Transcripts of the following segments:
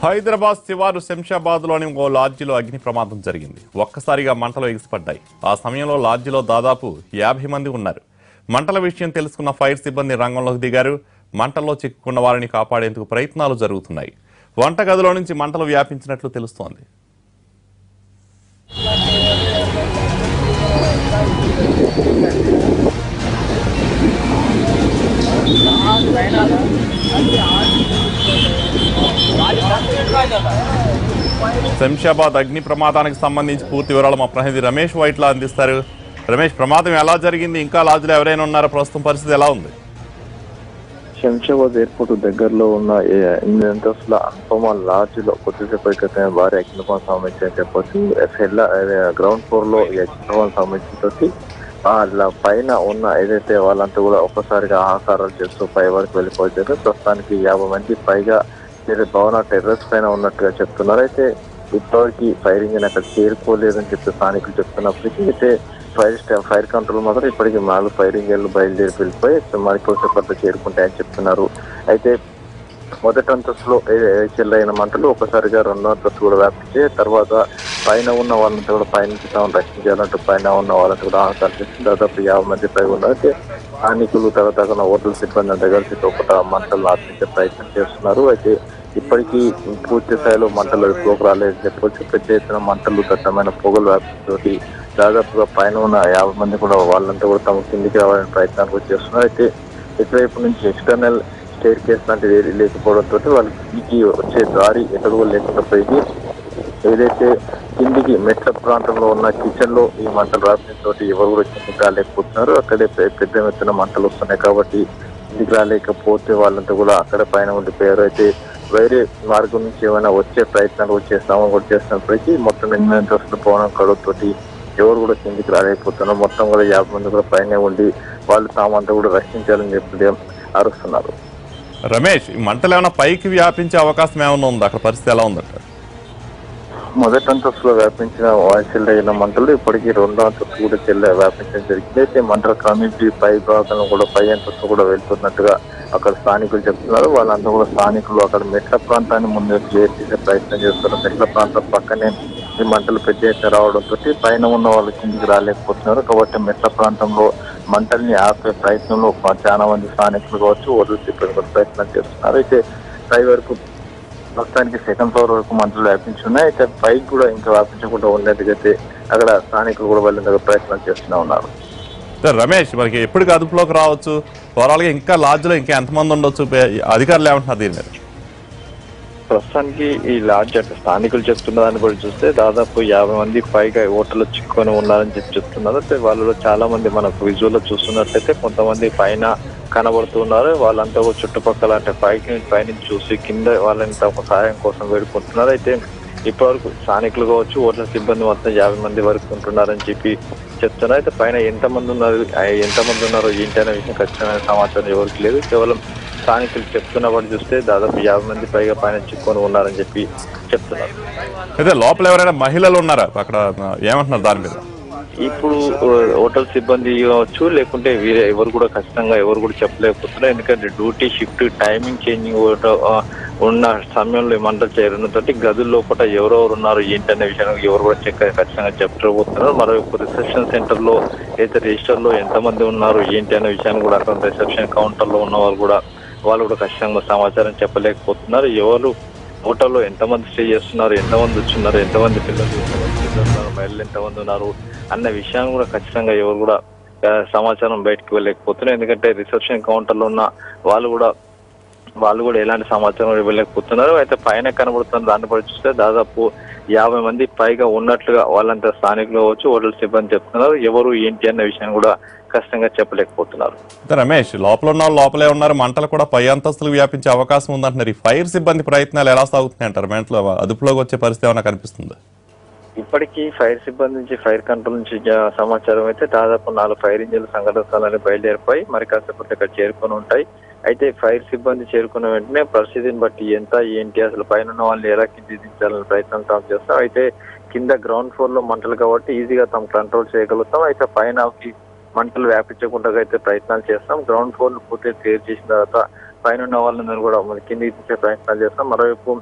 హైదరాబాద్ శివారు శంషాబాద్లోని ఓ లాడ్జిలో అగ్ని ప్రమాదం జరిగింది. ఒక్కసారిగా మంటలు ఎగిసిపడ్డాయి. ఆ సమయంలో లాడ్జిలో దాదాపు 50 మంది ఉన్నారు. మంటల విషయం తెలుసుకున్న ఫైర్ సిబ్బంది రంగంలోకి దిగారు. మంటల్లో చిక్కుకున్న వారిని కాపాడేందుకు ప్రయత్నాలు జరుగుతున్నాయి. వంటగదిలో నుంచి మంటలు వ్యాపించినట్లు తెలుస్తోంది. శంషాబాద్ అగ్ని ప్రమాదానికి సంబంధించి పూర్తి వివరాలు మా ప్రతినిధి రమేష్ వైట్లా అందిస్తారు. రమేష్, ప్రమాదం ఎలా జరిగింది? ఇంకా లాడ్జిలో ఎవరైనా ఉన్నారా? ప్రస్తుతం పరిస్థితి ఎలా ఉంది? శంషాబాద్ ఎయిర్పోర్ట్ దగ్గరలో ఉన్న 8 అంతస్తుల అనుపమ లాడ్జ్ లో కొద్దిసేపు క్రితం భారీ అగ్నిప్రమాదం సంబంధించి చెప్పొచ్చు. గ్రౌండ్ ఫ్లోర్ లో ఈ అగ్నిప్రమాదం సంబంధించి వాళ్ళ పైన ఉన్న ఏదైతే వాళ్ళంతా కూడా ఒక్కసారిగా ఆహారాలు చేస్తూ పై వరకు వెళ్ళిపోయారు. ప్రస్తుతానికి 50 మంది పైగా భవన టెర్రస్ పైన ఉన్నట్టుగా చెప్తున్నారు. అయితే ఇప్పటివరకు ఫైరింగ్ అక్కడ చేరుకోలేదని చెప్పి స్థానికులు చెప్తున్నప్పటికీ అయితే ఫైర్ కంట్రోల్ మాత్రం ఇప్పటికీ 4 ఫైరింగ్ బయలుదేరి వెళ్ళిపోయి మరికొద్దిసేపట్లో చేరుకుంటాయని చెప్తున్నారు. అయితే మొదటి అంతస్తులో చెల్లైన మంటలు ఒకసారిగా 2వ అంతస్తు కూడా వ్యాపించి తర్వాత పైన ఉన్న వాళ్ళంతా కూడా పైనుంచి తాము రక్షించాలంటూ పైన ఉన్న వాళ్ళంతా కూడా ఆహారం చేసి దాదాపు 50 మంది పైగా ఉన్నారు. అయితే స్థానికులు తర్వాత హోటల్ సిబ్బంది అంతా కలిసి ఒక మంటలు ఆర్పించే ప్రయత్నం చేస్తున్నారు. అయితే ఇప్పటికీ పూర్తి స్థాయిలో మంటలు ఎక్కువకు రాలేదని చెప్పొచ్చు. పెద్ద ఎత్తున మంటలు దట్టమైన పొగలు వ్యాపించి దాదాపుగా పైన ఉన్న 50 మంది కూడా వాళ్ళంతా కూడా తమ కిందికి రావాలని ప్రయత్నాలు కూడా చేస్తున్నారు. అయితే ఇటువైపు నుంచి ఎక్స్టర్నల్ స్టేర్ కేస్ లాంటిది లేకపోవడంతో వాళ్ళు కిందికి వచ్చే దారి ఎక్కడ కూడా లేకుండా పోయి ఏదైతే కిందికి మెట్ల ప్రాంతంలో ఉన్న కిచెన్ లో ఈ మంటలు రావడంతో ఎవరు కూడా కిందికి రాలేకపోతున్నారు. అక్కడే పెద్ద ఎత్తున మంటలు వస్తున్నాయి కాబట్టి కిందికి రాలేకపోతే వాళ్ళంతా కూడా అక్కడ పైన ఉండిపోయారు. అయితే వేరే మార్గం నుంచి ఏమైనా వచ్చే ప్రయత్నాలు వచ్చేస్తామో కూడా చేస్తున్నప్పటికీ మొత్తం 8 అంతస్తుల భవనం కడుగుతోటి ఎవరు కూడా కిందికి రాలేకపోతున్నారు. మొత్తం కూడా 50 మంది కూడా పైన ఉండి వాళ్ళు తామంతా కూడా రక్షించాలని చెప్పి అరుస్తున్నారు. రమేష్, ఈ మంటలు ఏమైనా పైకి వ్యాపించే అవకాశం ఏమైనా ఉందా? అక్కడ పరిస్థితి ఎలా ఉందంట? మొదటి అంతస్తులో వ్యాపించిన వాయిల్ అయిన మంటలు ఇప్పటికీ 2వ అంతస్తు కూడా వ్యాపించడం జరిగింది. అయితే మంటల కమ్యూనిటీ పై భాగంలో కూడా పై అంతస్తు కూడా వెళ్తున్నట్టుగా అక్కడ స్థానికులు చెప్తున్నారు. వాళ్ళంతా కూడా స్థానికులు అక్కడ మెట్ల ప్రాంతాన్ని ముందు చేసే ప్రయత్నం చేస్తున్నారు. మెట్ల ప్రాంతం పక్కనే ఈ మంటలు పెద్ద ఎత్తున రావడంతో పైన ఉన్న వాళ్ళు కిందికి రాలేకపోతున్నారు. కాబట్టి మెట్ల ప్రాంతంలో మంటల్ని ఆపే ప్రయత్నంలో చాలా మంది స్థానికులు కావచ్చు ఓటర్లు సిబ్బంది ప్రయత్నం చేస్తున్నారు. అయితే పై వరకు మొత్తానికి 2nd ఫ్లోర్ వరకు మంటలు వ్యాపించున్నాయి. అయితే పైకి కూడా ఇంకా వ్యాపించకుండా ఉండేందుకైతే అక్కడ స్థానికులు కూడా వెళ్ళేందుకు ప్రయత్నం చేస్తూనే ఉన్నారు. రమేష్, మనకి ఎప్పటికి అదుపులోకి రావచ్చు? ఓవరాల్గా ఇంకా లాడ్జ్లో ఇంకా ఎంతమంది ఉండొచ్చు? అధికారులు ఏమంటున్నారు దీని మీద? ప్రస్తుతానికి ఈ లాడ్జ్ అంటే స్థానికులు చెప్తున్న దాన్ని కూడా చూస్తే దాదాపు 50 మంది పైగా హోటల్లో చిక్కుకొని ఉన్నారని చెప్తున్నారు. అయితే వాళ్ళలో చాలా మంది మనకు విజువల్ లో చూస్తున్నట్లయితే కొంతమంది పైన కనబడుతున్నారు. వాళ్ళంతా చుట్టుపక్కల అంటే పైనుంచి చూసి కింద వాళ్ళని తమ సహాయం కోసం వేడుకుంటున్నారు. అయితే ఇప్పటివరకు స్థానికులు కావచ్చు హోటల్ సిబ్బంది మొత్తం 50 మంది వరకు ఉంటున్నారని చెప్పి చెప్తున్నారు. అయితే పైన ఎంతమంది ఉన్నారో ఏంటి అనే విషయం ఖచ్చితమైన సమాచారం ఎవరికి లేదు. కేవలం స్థానికులు చెప్తున్న వాటి చూస్తే దాదాపు 50 మంది పైగా పైన చిక్కుకొని ఉన్నారని చెప్పి చెప్తున్నారు. అయితే లోపల ఎవరైనా మహిళలు ఉన్నారా? అక్కడ ఏమంటున్నారు దాని మీద? ఇప్పుడు హోటల్ సిబ్బంది కావచ్చు లేకుంటే వీరే ఎవరు కూడా ఖచ్చితంగా ఎవరు కూడా చెప్పలేకపోతున్నారు. ఎందుకంటే డ్యూటీ షిఫ్ట్ టైమింగ్ చేంజింగ్ ఉన్న సమయంలో మంటలు చేరడంతో గదుల లోపల ఎవరెవరు ఉన్నారు ఏంటి అనే విషయాన్ని ఎవరు కూడా ఖచ్చితంగా చెప్పలేకపోతున్నారు. మరోవైపు రిసెప్షన్ సెంటర్ లో అయితే రిజిస్టర్ లో ఎంతమంది ఉన్నారు ఏంటి అనే విషయాన్ని కూడా అక్కడ రిసెప్షన్ కౌంటర్ లో ఉన్న వాళ్ళు కూడా ఖచ్చితంగా సమాచారం చెప్పలేకపోతున్నారు. ఎవరు హోటల్లో ఎంతమంది స్టే చేస్తున్నారు, ఎంతమంది వచ్చున్నారు, ఎంతమంది పిల్లలు మహిళలు ఎంతమంది ఉన్నారు అన్న విషయాన్ని కూడా ఖచ్చితంగా ఎవరు కూడా సమాచారం బయటకు వెళ్ళలేకపోతున్నారు. ఎందుకంటే రిసెప్షన్ కౌంటర్ లో ఉన్న వాళ్ళు కూడా ఎలాంటి సమాచారం ఇవ్వలేకపోతున్నారు. అయితే పైన కనబడుతున్న దాన్ని బట్టి చూస్తే దాదాపు 50 మంది పైగా ఉన్నట్లుగా వాళ్ళంతా స్థానికులు కావచ్చు హోటల్ సిబ్బంది చెప్తున్నారు. ఎవరు ఏంటి అన్న విషయాన్ని కూడా ఖచ్చితంగా చెప్పలేకపోతున్నారు. రమేష్, లోపల ఉన్న వాళ్ళు లోపలే ఉన్నారు. మంటలు కూడా పై అంతస్తులకు వ్యాపించే అవకాశం ఉందంటున్నారు. ఈ ఫైర్ సిబ్బంది ప్రయత్నాలు ఎలా సాగుతున్నాయి అంటారు? మంటలు అదుపులోకి వచ్చే పరిస్థితి ఏమైనా కనిపిస్తుంది? ఇప్పటికీ ఫైర్ సిబ్బంది నుంచి ఫైర్ కంట్రోల్ నుంచి సమాచారం అయితే దాదాపు 4 ఫైర్ ఇంజిన్లు సంఘటన స్థలాన్ని బయలుదేరిపోయి మరి కాసేపటి ఇక్కడ చేరుకొని ఉంటాయి. అయితే ఫైర్ సిబ్బంది చేరుకున్న వెంటనే పరిస్థితిని బట్టి ఎంత ఏంటి అసలు పైన ఉన్న వాళ్ళని ఎలా కింది దించాలని ప్రయత్నం తాము చేస్తాం. అయితే కింద గ్రౌండ్ ఫ్లోర్ లో మంటలు కాబట్టి ఈజీగా తాము కంట్రోల్ చేయగలుగుతాం. అయితే పైన మంటలు వ్యాపించకుండా అయితే ప్రయత్నాలు చేస్తాం. గ్రౌండ్ ఫ్లోర్ పూర్తిగా క్లియర్ చేసిన తర్వాత పైన ఉన్న వాళ్ళందరూ కూడా కిందికి దించే ప్రయత్నాలు చేస్తాం. మరోవైపు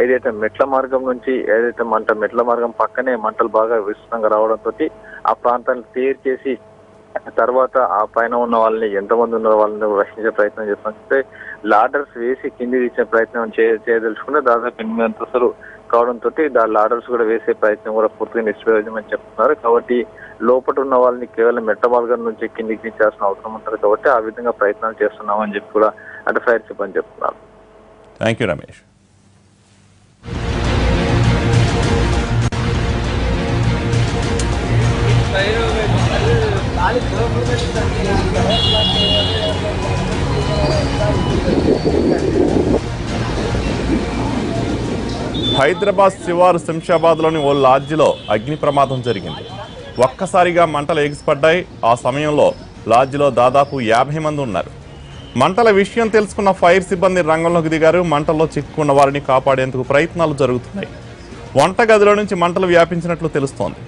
ఏదైతే మెట్ల మార్గం నుంచి ఏదైతే మెట్ల మార్గం పక్కనే మంటలు బాగా విస్తృతంగా రావడంతో ఆ ప్రాంతాన్ని క్లియర్ చేసి తర్వాత ఆ పైన ఉన్న వాళ్ళని ఎంతమంది ఉన్న వాళ్ళని రక్షించే ప్రయత్నం చేస్తుంటే లాడర్స్ వేసి కిందికి ఇచ్చే ప్రయత్నం చేయదలుచుకుంటే దాదాపు 8 అంతస్తులు కావడంతో లాడర్స్ కూడా వేసే ప్రయత్నం కూడా పూర్తిగా నిష్ప్రయోజనమని చెప్తున్నారు. కాబట్టి లోపల ఉన్న వాళ్ళని కేవలం మెట్ట మార్గం నుంచి కిందికి దించాల్సిన అవసరం ఉంటుంది కాబట్టి ఆ విధంగా ప్రయత్నాలు చేస్తున్నామని చెప్పి కూడా అంటే ఫైర్ సిబ్బంది చెప్తున్నారు. Thank you Ramesh. హైదరాబాద్ శివారు శంషాబాద్లోని ఓ లాడ్జిలో అగ్ని ప్రమాదం జరిగింది. ఒక్కసారిగా మంటలు ఎగిసిపడ్డాయి. ఆ సమయంలో లాడ్జిలో దాదాపు 50 మంది ఉన్నారు. మంటల విషయం తెలుసుకున్న ఫైర్ సిబ్బంది రంగంలోకి దిగారు. మంటల్లో చిక్కుకున్న వారిని కాపాడేందుకు ప్రయత్నాలు జరుగుతున్నాయి. వంటగదిలో నుంచి మంటలు వ్యాపించినట్లు తెలుస్తోంది.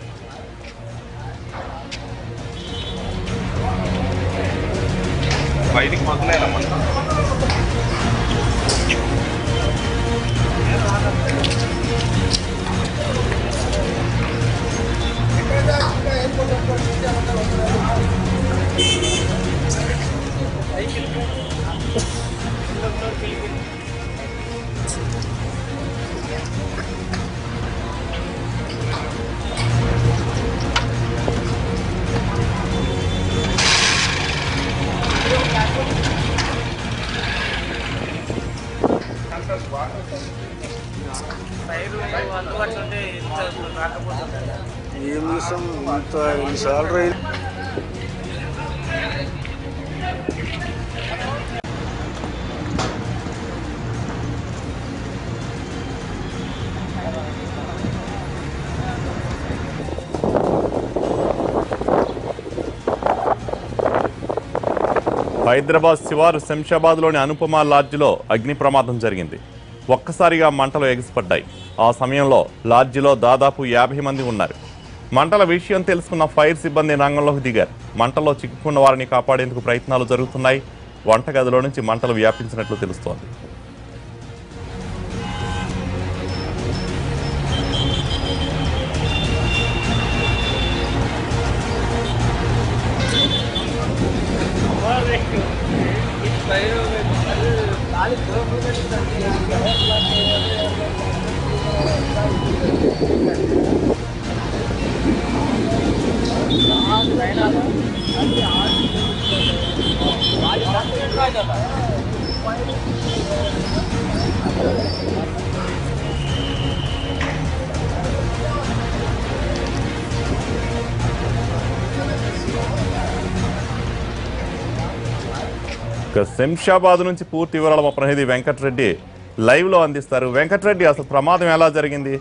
ఏం చేస్తాం ఇంత ఎన్నిసార్లు రైలు హైదరాబాద్ శివారు శంషాబాద్లోని అనుపమ లాడ్జిలో అగ్ని ప్రమాదం జరిగింది. ఒక్కసారిగా మంటలు ఎగిసిపడ్డాయి. ఆ సమయంలో లాడ్జిలో దాదాపు 50 మంది ఉన్నారు. మంటల విషయం తెలుసుకున్న ఫైర్ సిబ్బంది రంగంలోకి దిగారు. మంటల్లో చిక్కుకున్న వారిని కాపాడేందుకు ప్రయత్నాలు జరుగుతున్నాయి. వంటగదిలో నుంచి మంటలు వ్యాపించినట్లు తెలుస్తోంది. శంషాబాద్ నుంచి పూర్తి వివరాలు మా ప్రతినిధి వెంకటరెడ్డి లైవ్ లో అందిస్తారు. వెంకటరెడ్డి, అసలు ప్రమాదం ఎలా జరిగింది,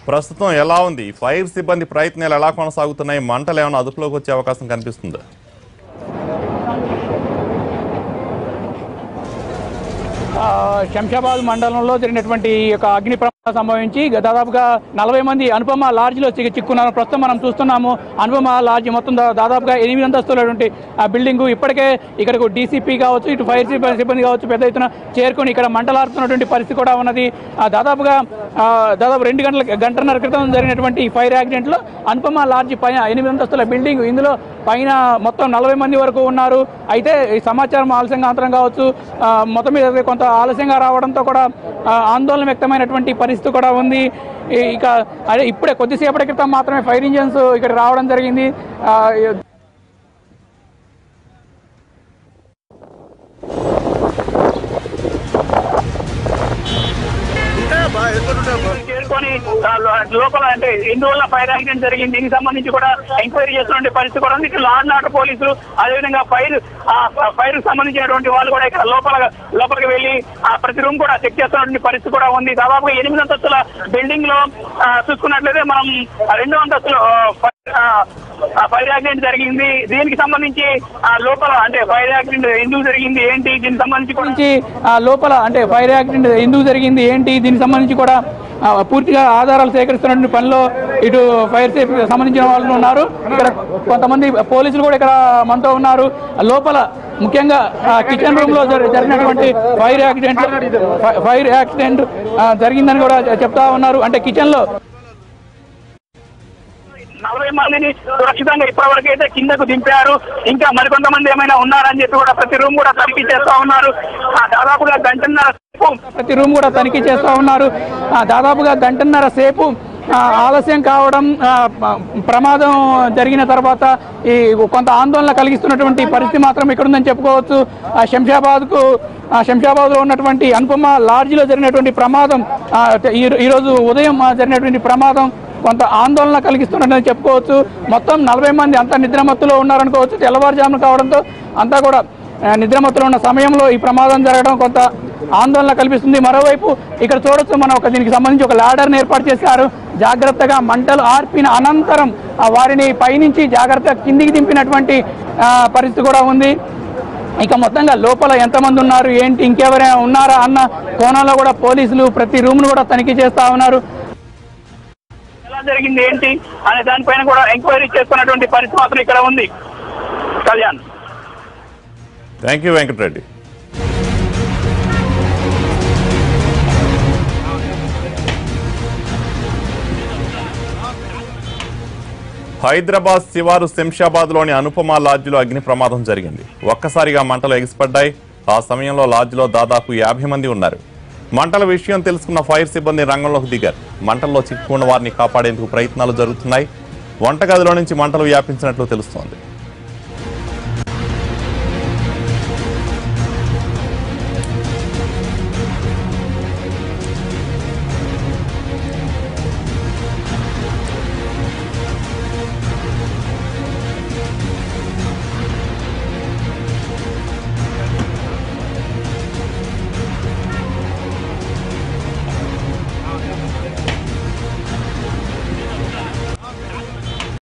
ప్రస్తుతం ఎలా ఉంది, ఫైర్ సిబ్బంది ప్రయత్నాలు ఎలా కొనసాగుతున్నాయి, మంటలు ఏమైనా అదుపులోకి వచ్చే అవకాశం కనిపిస్తుందా? శంషాబాద్ మండలంలో జరిగినటువంటి యొక్క అగ్ని ప్రమాదం సంభవించి దాదాపుగా 40 మంది అనుపమ లాడ్జిలో చిక్కున్నారు. ప్రస్తుతం మనం చూస్తున్నాము అనుపమ లాడ్జి మొత్తం దాదాపుగా 8 అంతస్తులటువంటి ఆ బిల్డింగ్. ఇప్పటికే ఇక్కడకు డీసీపీ కావచ్చు, ఇటు ఫైర్ సిబ్బంది కావచ్చు పెద్ద ఎత్తున చేరుకొని ఇక్కడ మంటలాడుతున్నటువంటి పరిస్థితి కూడా ఉన్నది. దాదాపు 2 గంటన్నర క్రితం జరిగినటువంటి ఫైర్ యాక్సిడెంట్లో అనుపమ లాడ్జి పైన 8 అంతస్తుల బిల్డింగ్, ఇందులో పైన మొత్తం 40 మంది వరకు ఉన్నారు. అయితే ఈ సమాచారం ఆలస్యంగా అంతరం కావచ్చు, మొత్తం మీద కొంత ఆలస్యంగా రావడంతో కూడా ఆందోళన వ్యక్తమైనటువంటి పరిస్థితి కూడా ఉంది. ఇక అదే ఇప్పుడే కొద్దిసేపటి క్రితం మాత్రమే ఫైర్ ఇంజన్స్ ఇక్కడ రావడం జరిగింది. చేరుకొని లోపల అంటే ఎందువల్ల ఫైర్ యాక్సిడెంట్ జరిగింది దీనికి సంబంధించి కూడా ఎంక్వైరీ చేస్తున్న పరిస్థితి కూడా ఉంది. ఇక్కడ లా అండ్ ఆర్డర్ పోలీసులు, అదేవిధంగా ఫైర్ సంబంధించినటువంటి వాళ్ళు కూడా ఇక్కడ లోపలికి వెళ్లి ప్రతి రూమ్ కూడా చెక్ చేస్తున్నటువంటి పరిస్థితి కూడా ఉంది. దాదాపుగా 8 అంతస్తుల బిల్డింగ్ లో చూసుకున్నట్లయితే మనం 2 అంతస్తులు ఫైర్ యాక్సిడెంట్ జరిగింది. దీనికి సంబంధించి లోపల అంటే ఫైర్ యాక్సిడెంట్ ఎందుకు జరిగింది ఏంటి దీనికి సంబంధించి లోపల అంటే ఫైర్ యాక్సిడెంట్ ఎందుకు జరిగింది ఏంటి దీనికి సంబంధించి కూడా పూర్తిగా ఆధారాలు సేకరిస్తున్న పనిలో ఇటు ఫైర్ సేఫ్టీకి సంబంధించిన వాళ్ళు ఉన్నారు. ఇక్కడ కొంతమంది పోలీసులు కూడా ఇక్కడ మనతో ఉన్నారు. లోపల ముఖ్యంగా కిచెన్ రూమ్ లో జరిగినటువంటి ఫైర్ యాక్సిడెంట్ జరిగిందని కూడా చెప్తా ఉన్నారు. అంటే కిచెన్ లో 40 మందిని సురక్షితంగా ఇప్పటివరకు అయితే కిందకు దింపారు. ఇంకా మరికొంతమంది ఏమైనా ఉన్నారని చెప్పి కూడా ప్రతి రూమ్ కూడా తనిఖీ చేస్తా ఉన్నారు. దాదాపుగా గంటన్నర సేపు ఆలస్యం కావడం, ప్రమాదం జరిగిన తర్వాత ఈ కొంత ఆందోళన కలిగిస్తున్నటువంటి పరిస్థితి మాత్రం ఇక్కడ ఉందని చెప్పుకోవచ్చు. శంషాబాద్లో ఉన్నటువంటి అనుపమ లాడ్జిలో జరిగినటువంటి ప్రమాదం, ఈరోజు ఉదయం జరిగినటువంటి ప్రమాదం కొంత ఆందోళన కలిగిస్తున్నదని చెప్పుకోవచ్చు. మొత్తం 40 మంది అంతా నిద్రమత్తులో ఉన్నారనుకోవచ్చు. తెల్లవారుజామున కావడంతో అంతా కూడా నిద్రమత్తులో ఉన్న సమయంలో ఈ ప్రమాదం జరగడం కొంత ఆందోళన కల్పిస్తుంది. మరోవైపు ఇక్కడ చూడొచ్చు, మనం దీనికి సంబంధించి ఒక ల్యాడర్ని ఏర్పాటు చేశారు. జాగ్రత్తగా మంటలు ఆర్పిన అనంతరం వారిని పైనుంచి జాగ్రత్తగా కిందికి దింపినటువంటి పరిస్థితి కూడా ఉంది. ఇక మొత్తంగా లోపల ఎంతమంది ఉన్నారు, ఏంటి, ఇంకెవరైనా ఉన్నారా అన్న కోణంలో కూడా పోలీసులు ప్రతి రూమ్ను కూడా తనిఖీ చేస్తా ఉన్నారు. ఎలా జరిగింది ఏంటి అనే దానిపైన కూడా ఎంక్వైరీ చేస్తున్నటువంటి పరిస్థితి మాత్రం ఇక్కడ ఉంది. Kalyan, thank you Venkatareddy. హైదరాబాద్ శివారు శంషాబాద్లోని అనుపమ లాడ్జిలో అగ్ని ప్రమాదం జరిగింది. ఒక్కసారిగా మంటలు ఎగిసిపడ్డాయి. ఆ సమయంలో లాడ్జిలో దాదాపు 50 మంది ఉన్నారు. మంటల విషయం తెలుసుకున్న ఫైర్ సిబ్బంది రంగంలోకి దిగారు. మంటల్లో చిక్కుకున్న వారిని కాపాడేందుకు ప్రయత్నాలు జరుగుతున్నాయి. వంటగదిలో నుంచి మంటలు వ్యాపించినట్లు తెలుస్తోంది.